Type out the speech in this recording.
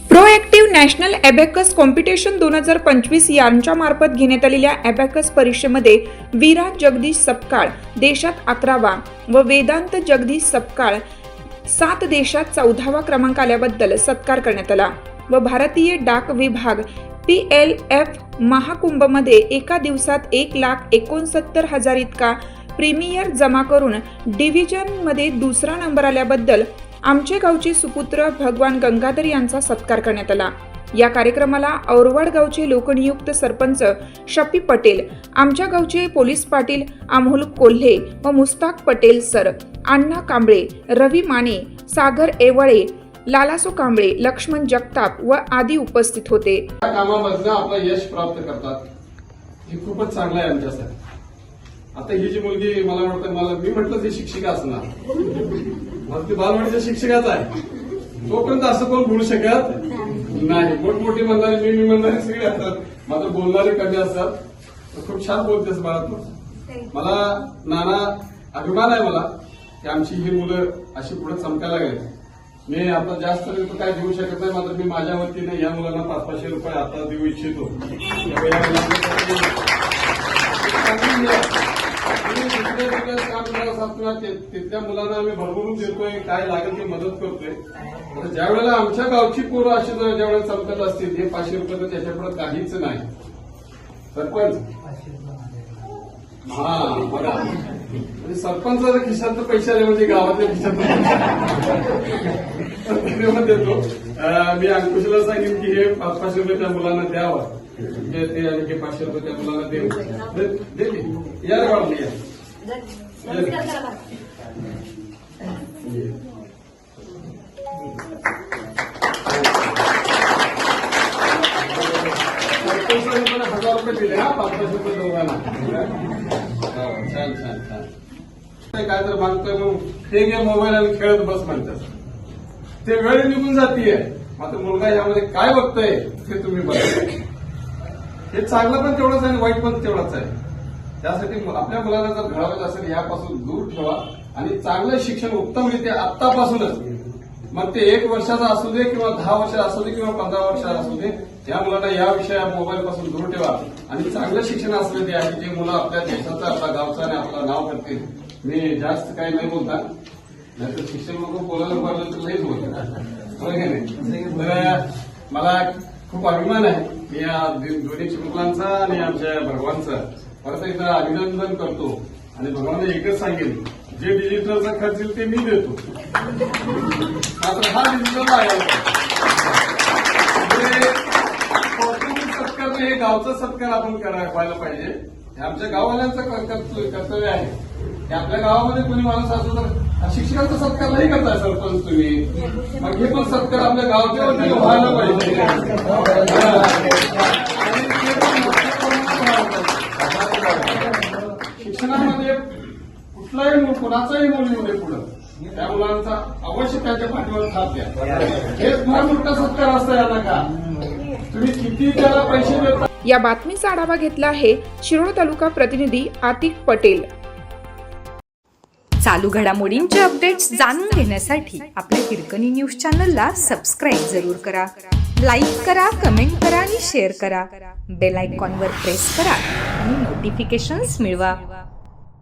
Proactive national abacus competition 2025 यांच्या मार्फत घेण्यात आलेल्या ॲबॅकस परीक्षेमध्ये विराज जगदीश सपकाळ देशात 11वा व वेदांत जगदीश सपकाळ 7 देशात 14वा क्रमांक आल्याबद्दल सत्कार करण्यात आला व भारतीय डाक विभाग PLF महाकुंभमध्ये एका दिवसात 1,69,000 इतका प्रीमियर जमा करून डिव्हिजनमध्ये दुसरा नंबर आल्याबद्दल आमचे गावचे सुपुत्र भगवान गंगाधर यांचा सत्कार करण्यात आला। या कार्यक्रमाला औरवाड गावचे लोकनियुक्त सरपंच शफी पटेल, आमच्या गावचे पोलीस पाटील अमोल कोल्हे व मुस्ताक पटेल सर, अण्णा कांबळे, रवी माने, सागर एवळे, लालासो कांबळे, लक्ष्मण जगताप व आदी उपस्थित होते। कामामधनं आपलं यश प्राप्त करतात हे खूपच चांगलं आहे आमच्यासाठी। आता ही जी मुलगी मला वाटतं मी म्हटलं ती शिक्षिका असणार, मग ती बालवाडीच्या शिक्षिकाच आहे, तोपर्यंत असं कोण बोलू शकत नाही। मोठमोठी म्हणणारे मी म्हणणारे सगळे असतात, मात्र बोलणारे कमी असतात। खूप छान बोलतेस बाळा तू, मला नाना अभिमान आहे मला की आमची ही मुलं अशी पुढे चमकायला लागली। मी आता जास्त काय देऊ शकत नाही, मात्र मी माझ्या वतीने या मुलांना 500-500 रुपये आता देऊ इच्छितो। तिथल्या मुलांना आम्ही भरभरून देतोय, काय लागेल ते मदत करतोय। ज्या वेळेला आमच्या गावची पोरं अशी ज्या वेळेला चमकत असतील, हे 500 रुपये तर त्याच्यापुढे काहीच नाही। सरपंच बघा, म्हणजे सरपंचाच्या खिशात पैसे आले म्हणजे गावातल्या खिशात देतो। मी अंकुशला सांगेन की हे 500 रुपये त्या मुलांना द्यावं, ते आणि हे 500 रुपये त्या मुलांना देते। या रे बाबा, या सरपंचाने पण 1000 रुपये दिले हा, 500 रुपये दोघांना। छान छान छान। काय तर मागतोय मग हे घे मोबाईल आणि खेळत बस म्हणतात, ते वेळ निघून जातीये। मात्र मुलगा यामध्ये काय बघतोय हे तुम्ही बघा। हे चांगलं पण तेवढंच आहे आणि वाईट पण तेवढंच आहे। त्यासाठी आपल्या मुलाला जर घडवायचं असेल यापासून दूर ठेवा आणि चांगलं शिक्षण उत्तमरित्या आत्तापासूनच, मग ते 1 वर्षाचा असू दे किंवा 10 वर्ष असू दे किंवा 15 वर्ष असू दे, या मुलांना या विषया मोबाईल पासून दूर ठेवा आणि चांगलं शिक्षण असलं ते आहे जे मुलं आपल्या देशाचं, आपल्या गावचं आणि आपलं नाव करतील। मी जास्त काही नाही बोलता, नाहीतर शिक्षण लोक बोलायला पाहिलं तर लईच बोलतात, तर मला खूप अभिमान आहे मी या दोन्ही चिमुकलांचा आणि आमच्या भगवानचा परत एकदा अभिनंदन करतो। आणि भगवान एकच सांगेल, जे डिजिटलचा खर्च येईल ते मी देतो, मात्र हा डिजिटल आहे कौटुंबिक सत्कार नाही, हे गावचा सत्कार आपण व्हायला पाहिजे। हे आमच्या गाववाल्यांचं कर्तव्य आहे की आपल्या गावामध्ये कोणी माणूस असतो तर शिक्षकांचा सत्कार नाही करताय सरपंच तुम्ही, मग हे पण सत्कार आपल्या गावच्या वतीने व्हायला पाहिजे। शिक्षणामध्ये कुठलाही कुणाचाही मूल येऊ दे पुढं, त्या मुलांचा अवश्य त्याच्या पाठीवर थाप द्या। हेच फार मोठा सत्कार असतो यांना का तुम्ही किती त्याला पैसे देता। या बातमीचा आढावा घेतला आहे शिरोळ तालुका प्रतिनिधी आतिक पटेल। चालू घडामोडींचे अपडेट्स जाणून घेण्यासाठी आपल्या हिरकणी न्यूज चॅनलला सबस्क्राईब जरूर करा, लाईक करा, कमेंट करा आणि शेअर करा। बेल आयकॉनवर प्रेस करा आणि नोटिफिकेशन्स मिळवा।